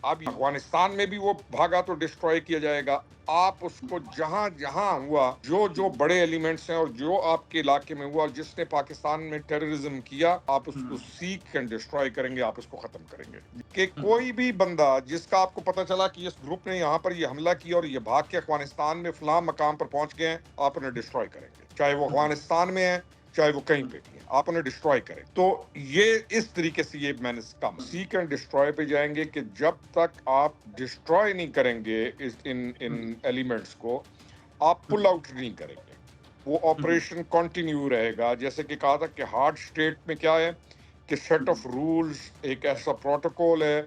اب افغانستان میں بھی وہ بھاگا تو ڈسٹروائے کیا جائے گا. آپ اس کو جہاں جہاں ہوا, جو بڑے ایلیمنٹس ہیں اور جو آپ کے علاقے میں ہوا اور جس نے پاکستان میں ٹیررزم کیا, آپ اس کو سیک اینڈ ڈسٹروائے کریں گے, آپ اس کو ختم کریں گے. کہ کوئی بھی بندہ جس کا آپ کو پتا چلا کہ اس گروپ نے یہاں پر یہ حملہ کیا اور یہ بھاگ کے افغانستان میں فلاں مقام پر پہنچ گئے ہیں, آپ انہیں ڈسٹروائے کریں گے, چاہے وہ افغانستان میں ہے چاہے وہ کہیں پہ بھی ہیں, آپ انہیں ڈسٹروائے کریں. تو یہ اس طریقے سے یہ میں نے کہا سیک اینڈ ڈسٹروائے پہ جائیں گے کہ جب تک آپ ڈسٹروائے نہیں کریں گے ان ایلیمنٹس کو, آپ پل آؤٹ نہیں کریں گے, وہ آپریشن کنٹینیو رہے گا. جیسے کہ کہا تھا کہ ہارڈ اسٹیٹ میں کیا ہے کہ سیٹ آف رولز, ایک ایسا پروٹوکول ہے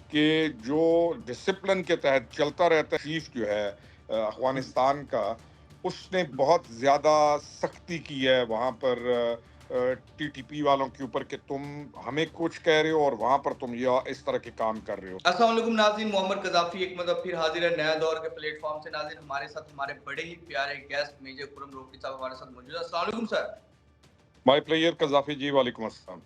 کہ جو ڈسپلن کے تحت چلتا رہتا ہے. چیف جو ہے افغانستان کا, اس نے بہت زیادہ سختی کی ہے وہاں پر ٹی ٹی پی والوں کے اوپر کہ تم ہمیں کچھ کہہ رہے ہو اور وہاں پر تم یہ اس طرح کے کام کر رہے ہو. السلام علیکم ناظرین, محمد قذافی ایک مدد پھر حاضر ہے نیا دور کے پلیٹ فارم سے. ناظرین ہمارے ساتھ ہمارے بڑے ہی پیارے گیسٹ میجر خرم روکڑی صاحب ہمارے ساتھ موجود ہیں. السلام علیکم سر. مائی پلیئر قذافی جی, وعلیکم السلام.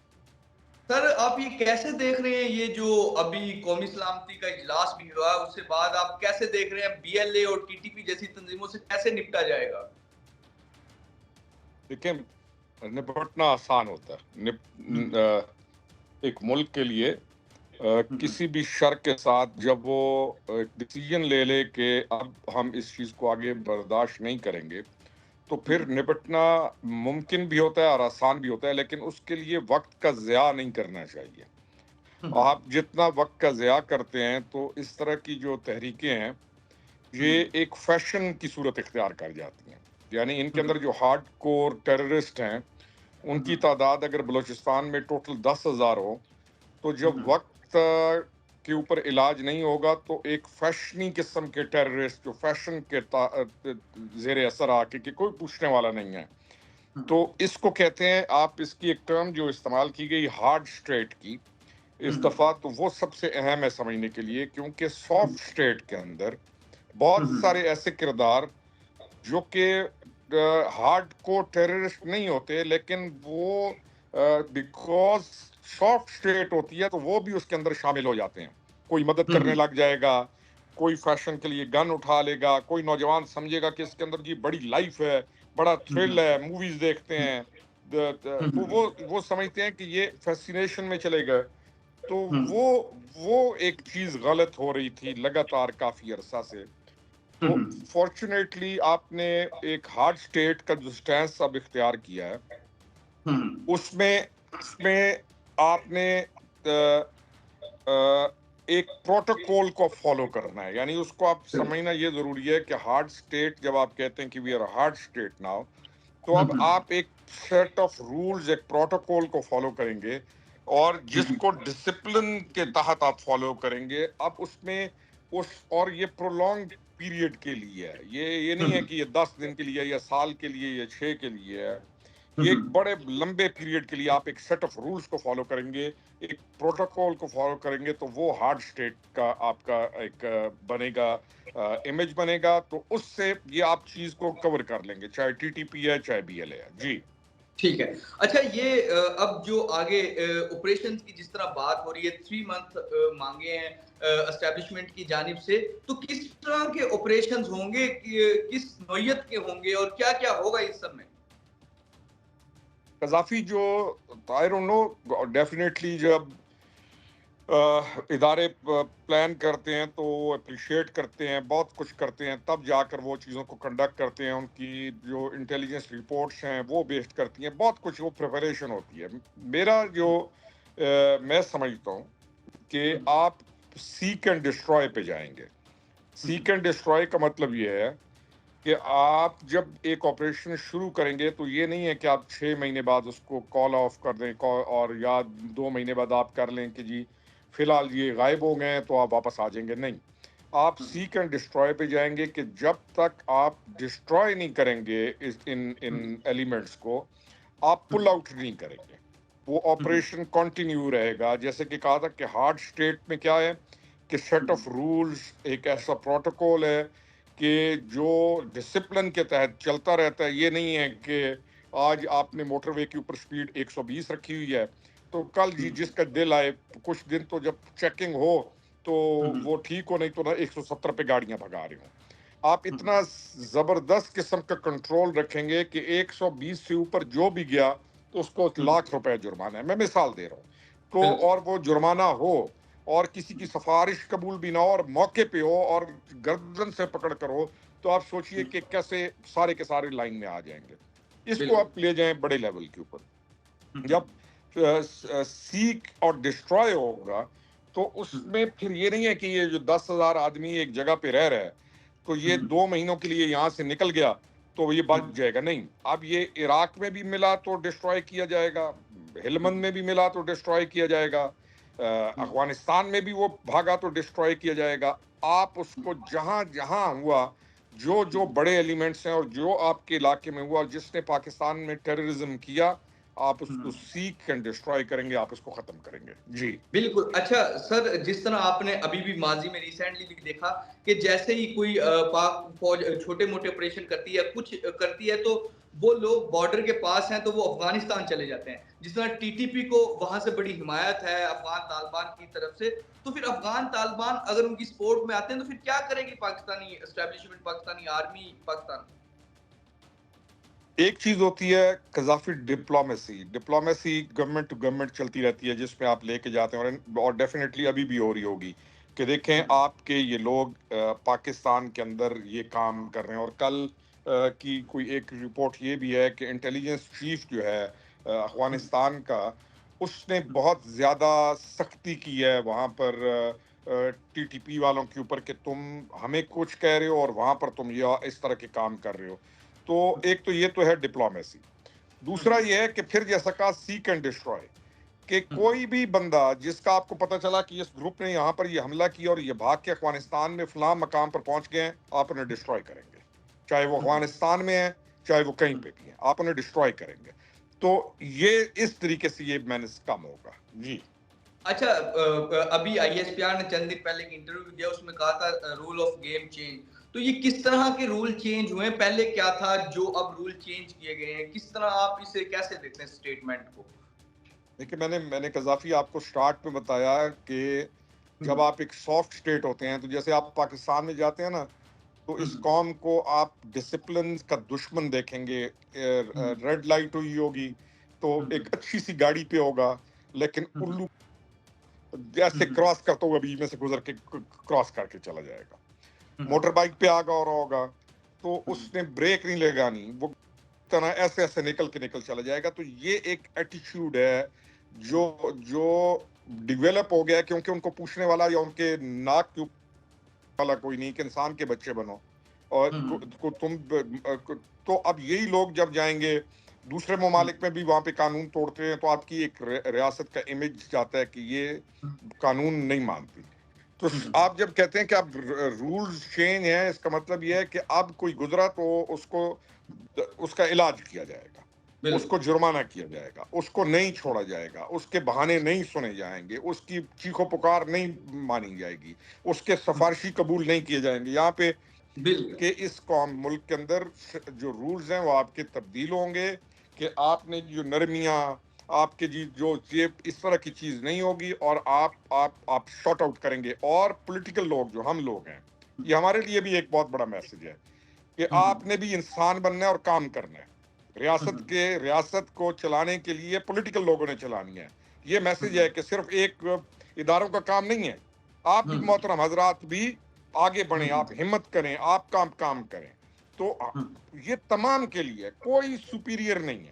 سر آپ یہ کیسے دیکھ رہے ہیں, یہ جو ابھی قومی سلامتی کا اجلاس بھی ہوا اس سے بعد آپ کیسے دیکھ رہے ہیں بی ایل اے اور ٹی ٹی پی جیسی تنظیموں سے کیسے نپٹا جائے گا؟ دیکھیں, نپٹنا آسان ہوتا ہے. ایک ملک کے لیے کسی بھی شر کے ساتھ جب وہ ڈیسیژن لے لے کہ اب ہم اس چیز کو آگے برداشت نہیں کریں گے, تو پھر نپٹنا ممکن بھی ہوتا ہے اور آسان بھی ہوتا ہے, لیکن اس کے لیے وقت کا ضیاع نہیں کرنا چاہیے. آپ جتنا وقت کا ضیاع کرتے ہیں تو اس طرح کی جو تحریکیں ہیں یہ ایک فیشن کی صورت اختیار کر جاتی ہیں. یعنی ان کے اندر جو ہارڈ کور ٹیررسٹ ہیں ان کی تعداد اگر بلوچستان میں ٹوٹل 10,000 ہو, تو جب وقت کے اوپر علاج نہیں ہوگا تو ایک فیشنی قسم کے ٹیررسٹ جو فیشن کے زیر اثر آ کے کہ کوئی پوچھنے والا نہیں ہے, تو اس کو کہتے ہیں, آپ اس کی ایک ٹرم جو استعمال کی گئی ہارڈ اسٹیٹ کی اس دفعہ, تو وہ سب سے اہم ہے سمجھنے کے لیے, کیونکہ سافٹ اسٹیٹ کے اندر بہت سارے ایسے کردار جو کہ ہارڈ کور ٹیررسٹ نہیں ہوتے, لیکن وہ بیکاز سافٹ اسٹیٹ ہوتی ہے تو وہ بھی اس کے اندر شامل ہو جاتے ہیں. کوئی مدد کرنے لگ جائے گا, کوئی فیشن کے لیے گن اٹھا لے گا, کوئی نوجوان سمجھے گا کہ اس کے اندر یہ بڑی لائف ہے, بڑا تھرل ہے, موویز دیکھتے ہیں, تو وہ سمجھتے ہیں کہ یہ فیسینیشن میں چلے گئے. تو وہ ایک چیز غلط ہو رہی تھی لگاتار کافی عرصہ سے. تو فارچونیٹلی آپ نے ایک ہارڈ اسٹیٹ کا جو سٹینس اب اختیار کیا ہے, اس میں آپ نے ایک پروٹوکول کو فالو کرنا ہے. یعنی اس کو آپ سمجھنا یہ ضروری ہے کہ ہارڈ اسٹیٹ, جب آپ کہتے ہیں کہ we are hard state now, تو اب آپ ایک سیٹ آف رولز, ایک پروٹوکول کو فالو کریں گے, اور جس کو ڈسپلن کے تحت آپ فالو کریں گے. اب اس میں اور یہ پرولونگ پیریڈ کے لیے ہے, یہ نہیں ہے کہ یہ 10 دن کے لیے یا سال کے لیے یا 6 کے لیے ہے, یہ ایک بڑے لمبے پیریڈ کے لیے آپ ایک سیٹ آف رولز کو فالو کریں گے, ایک پروٹوکول کو فالو کریں گے, تو وہ ہارڈ اسٹیٹ کا آپ کا ایک بنے گا, امیج بنے گا. تو اس سے یہ آپ چیز کو کور کر لیں گے, چاہے ٹی ٹی پی ہے چاہے بی ایل اے ہے. جی ٹھیک ہے. اچھا, یہ اب جو آگے آپریشن کی جس طرح بات ہو رہی ہے, 3 منتھ مانگے ہیں اسٹیبلشمنٹ کی جانب سے, تو کس طرح کے آپریشنز ہوں گے, کس نوعیت کے ہوں گے, اور کیا کیا ہوگا اس سب میں؟ قذافی جو آئی ڈونٹ نو, ڈیفینیٹلی جب ادارے پلان کرتے ہیں تو وہ اپریشیٹ کرتے ہیں, بہت کچھ کرتے ہیں, تب جا کر وہ چیزوں کو کنڈکٹ کرتے ہیں. ان کی جو انٹیلیجنس رپورٹس ہیں وہ بیسڈ کرتی ہیں, بہت کچھ وہ پریپریشن ہوتی ہے. میرا جو میں سمجھتا ہوں کہ آپ سیک اینڈ ڈسٹروائے پہ جائیں گے. سیک اینڈ ڈسٹروائے کا مطلب یہ ہے کہ آپ جب ایک آپریشن شروع کریں گے تو یہ نہیں ہے کہ آپ 6 مہینے بعد اس کو کال آف کر دیں, اور یا 2 مہینے بعد آپ کر لیں کہ جی فی الحال یہ غائب ہو گئے ہیں تو آپ واپس آ جائیں گے. نہیں, آپ سیک اینڈ ڈسٹروائے پہ جائیں گے کہ جب تک آپ ڈسٹروائے نہیں کریں گے ان ایلیمنٹس کو, آپ پل آؤٹ نہیں کریں گے. وہ آپریشن کنٹینیو رہے گا. جیسے کہ کہا تھا کہ ہارڈ اسٹیٹ میں کیا ہے کہ سیٹ آف رولز, ایک ایسا پروٹوکول ہے کہ جو ڈسپلن کے تحت چلتا رہتا ہے. یہ نہیں ہے کہ آج آپ نے موٹر وے کے اوپر سپیڈ 120 رکھی ہوئی ہے تو کل جی جس کا دل آئے, کچھ دن تو جب چیکنگ ہو تو وہ ٹھیک ہو, نہیں تو نہ 170 پہ گاڑیاں بھگا رہے ہوں. آپ اتنا زبردست قسم کا کنٹرول رکھیں گے کہ 120 سے اوپر جو بھی گیا تو اس کو ₹1,00,000 جرمانہ ہے. میں مثال دے رہا ہوں. تو بالکل اور وہ جرمانہ ہو اور کسی کی سفارش قبول بھی نہ ہو اور موقع پہ ہو اور گردن سے پکڑ کر ہو, تو آپ سوچئے کہ کیسے سارے کے سارے لائن میں آ جائیں گے. اس کو بالکل آپ لے جائیں بڑے لیول کے اوپر. جب سیک اور ڈسٹرائے ہوگا تو اس میں پھر یہ نہیں ہے کہ یہ جو 10,000 آدمی ایک جگہ پہ رہ رہا ہے تو یہ 2 مہینوں کے لیے یہاں سے نکل گیا تو یہ بچ جائے گا. نہیں, اب یہ عراق میں بھی ملا تو ڈسٹرائے کیا جائے گا, ہلمند میں بھی ملا تو ڈسٹرائے کیا جائے گا, افغانستان میں بھی وہ بھاگا تو ڈسٹرائے کیا جائے گا. آپ اس کو جہاں جہاں ہوا, جو بڑے ایلیمنٹس ہیں اور جو آپ کے علاقے میں ہوا, جس نے پاکستان میں ٹیررزم کیا, آپ اس کو سیک اینڈ ڈسٹرائے کریں گے, آپ اس کو ختم کریں گے. جی بالکل. اچھا سر, جس طرح آپ نے ابھی بھی ماضی میں ریسنٹلی بھی دیکھا کہ جیسے ہی کوئی پاک فوج چھوٹے موٹے آپریشن کرتی ہے, کچھ کرتی ہے, تو وہ لوگ بارڈر کے پاس ہیں تو وہ افغانستان چلے جاتے ہیں. جس طرح ٹی ٹی پی کو وہاں سے بڑی حمایت ہے افغان طالبان کی طرف سے, تو پھر افغان طالبان اگر ان کی سپورٹ میں آتے ہیں تو پھر کیا کرے گی پاکستانی اسٹیبلشمنٹ, پاکستانی آرمی, پاکستان؟ ایک چیز ہوتی ہے Gaddafi diplomacy government to government چلتی رہتی ہے, جس میں آپ لے کے جاتے ہیں, اور ڈیفینیٹلی ابھی بھی ہو رہی ہوگی کہ دیکھیں آپ کے یہ لوگ پاکستان کے اندر یہ کام کر رہے ہیں. اور کل کی کوئی ایک رپورٹ یہ بھی ہے کہ انٹیلیجنس چیف جو ہے افغانستان کا, اس نے بہت زیادہ سختی کی ہے وہاں پر ٹی ٹی پی والوں کے اوپر کہ تم ہمیں کچھ کہہ رہے ہو اور وہاں پر تم یہ اس طرح کے کام کر رہے ہو. تو ایک تو یہ تو ہے ڈپلومیسی. دوسرا یہ ہے کہ پھر جیسا کہا سیک اینڈ ڈسٹرائے, کہ کوئی بھی بندہ جس کا آپ کو پتہ چلا کہ اس گروپ نے یہاں پر یہ حملہ کیا اور یہ بھاگ کے افغانستان میں فلاں مقام پر پہنچ گئے ہیں, آپ انہیں ڈسٹرائے کریں گے, چاہے وہ افغانستان میں ہے چاہے وہ کہیں پہ بھی ہیں, آپ انہیں ڈسٹرائے کریں گے. تو یہ اس طریقے سے یہ مینس کم ہوگا. جی اچھا, ابھی آئی ایس پی آر نے چند دن پہلے ایک انٹرویو دیا, اس میں کہا تھا رول آف گیم چینج. تو یہ کس طرح کے رول چینج ہوئے ہیں, پہلے کیا تھا جو اب رول چینج کیے گئے ہیں, کس طرح آپ اسے کیسے دیکھتے ہیں اسٹیٹمنٹ کو؟ دیکھیں, میں نے قذافی آپ کو سٹارٹ میں بتایا کہ جب آپ ایک سافٹ اسٹیٹ ہوتے ہیں, تو جیسے آپ پاکستان میں جاتے ہیں نا, تو اس قوم کو آپ ڈسپلن کا دشمن دیکھیں گے. ریڈ لائٹ ہوئی ہوگی تو ایک اچھی سی گاڑی پہ ہوگا, لیکن الو جیسے کراس کرتا ہوا بیچ میں سے گزر کے کراس کر کے چلا جائے گا. موٹر بائک پہ آگا اور ہوگا تو اس نے بریک نہیں لگانی, وہ طرح ایسے ایسے نکل چلا جائے گا. تو یہ ایک ایٹیچیوڈ ہے جو ڈیولپ ہو گیا, کیونکہ ان کو پوچھنے والا یا ان کے ناک کے والا کوئی نہیں کہ انسان کے بچے بنو, اور تم تو اب یہی لوگ جب جائیں گے دوسرے ممالک میں بھی وہاں پہ قانون توڑتے ہیں, تو آپ کی ایک ریاست کا امیج جاتا ہے کہ یہ قانون نہیں مانتی. تو آپ جب کہتے ہیں کہ اب رولز چینج ہیں, اس کا مطلب یہ ہے کہ اب کوئی گزرا تو اس کا علاج کیا جائے گا, اس کو جرمانہ کیا جائے گا, اس کو نہیں چھوڑا جائے گا, اس کے بہانے نہیں سنے جائیں گے, اس کی چیخو پکار نہیں مانی جائے گی, اس کے سفارشی قبول نہیں کیے جائیں گے. یہاں پہ کہ اس قوم ملک کے اندر جو رولز ہیں وہ آپ کے تبدیل ہوں گے, کہ آپ نے جو نرمیاں آپ کے جو یہ اس طرح کی چیز نہیں ہوگی, اور آپ شارٹ آؤٹ کریں گے. اور پولیٹیکل لوگ جو ہم لوگ ہیں, یہ ہمارے لیے بھی ایک بہت بڑا میسج ہے کہ آپ نے بھی انسان بننا ہے اور کام کرنا ہے. ریاست کو چلانے کے لیے پولیٹیکل لوگوں نے چلانی ہے. یہ میسج ہے کہ صرف ایک اداروں کا کام نہیں ہے, آپ بھی محترم حضرات بھی آگے بڑھیں, آپ ہمت کریں, آپ کام کریں. تو یہ تمام کے لیے کوئی سپیریئر نہیں ہے,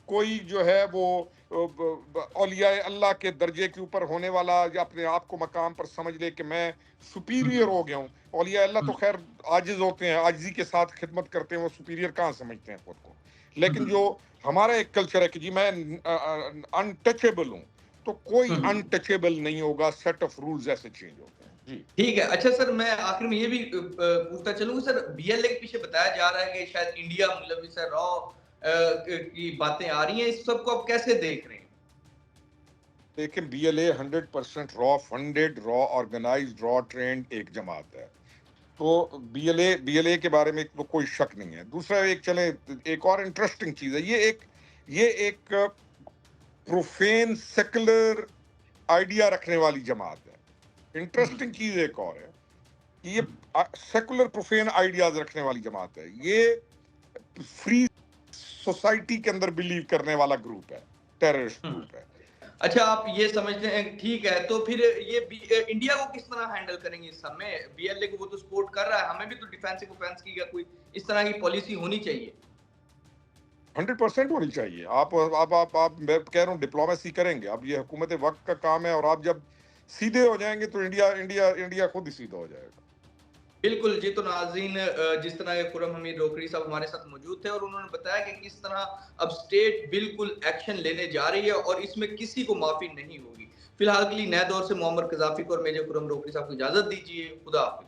کوئی جو ہے وہ اولیاء اللہ کے درجے کے اوپر ہونے والا یا اپنے آپ کو مقام پر سمجھ لے کہ میں سپیریئر ہو گیا ہوں. اولیاء اللہ تو خیر عاجز ہوتے ہیں, عاجزی کے ساتھ خدمت کرتے ہیں, وہ سپیریئر کہاں سمجھتے ہیں خود کو. لیکن جو ہمارا ایک کلچر ہے کہ جی میں انٹچیبل ہوں, تو کوئی انٹچیبل نہیں ہوگا, سیٹ آف رولز ایسے چینج ہوتے ہیں. جی ٹھیک ہے. اچھا سر, میں آخر میں یہ بھی پوچھتا چلوں گا, سر بی ایل اے کے پیچھے بتایا جا رہا ہے کہ شاید انڈیا ملوث ہے, را کی باتیں آ رہی ہیں, اس سب کو آپ کیسے دیکھ رہے ہیں؟ دیکھیں, بی ایل اے 100% را فنڈڈ, را آرگنائزڈ, را ٹرینڈ ایک جماعت ہے. تو بی ایل اے کے بارے میں تو کوئی شک نہیں ہے. دوسرا ایک اور انٹرسٹنگ چیز ہے, یہ ایک پروفین سیکولر آئیڈیا رکھنے والی جماعت ہے. انٹرسٹنگ چیز ایک اور ہے کہ یہ سیکولر پروفین آئیڈیاز رکھنے والی جماعت ہے. یہ فری سوسائٹی کے اندر بلیو کرنے والا گروپ ہے, ٹیررسٹ گروپ ہے. اچھا آپ یہ سمجھتے ہیں, ٹھیک ہے, تو پھر یہ انڈیا کو کس طرح ہینڈل کریں گے اس سب میں؟ بی ایل اے کو وہ تو سپورٹ کر رہا ہے, ہمیں بھی تو ڈیفینس اوفینس کی کوئی اس طرح کی پالیسی ہونی چاہیے. 100% ہونی چاہیے. آپ میں کہہ رہا ہوں ڈپلومیسی کریں گے. اب یہ حکومت وقت کا کام ہے, اور آپ جب سیدھے ہو جائیں گے تو انڈیا خود ہی سیدھا ہو جائے گا. بالکل جی. تو ناظرین, جس طرح خرم حمید روکڑی صاحب ہمارے ساتھ موجود تھے اور انہوں نے بتایا کہ کس طرح اب سٹیٹ بالکل ایکشن لینے جا رہی ہے اور اس میں کسی کو معافی نہیں ہوگی. فی الحال کے لیے نئے دور سے محمد قذافی کو اور میجر خرم روکڑی صاحب کو اجازت دیجیے. خدا حافظ.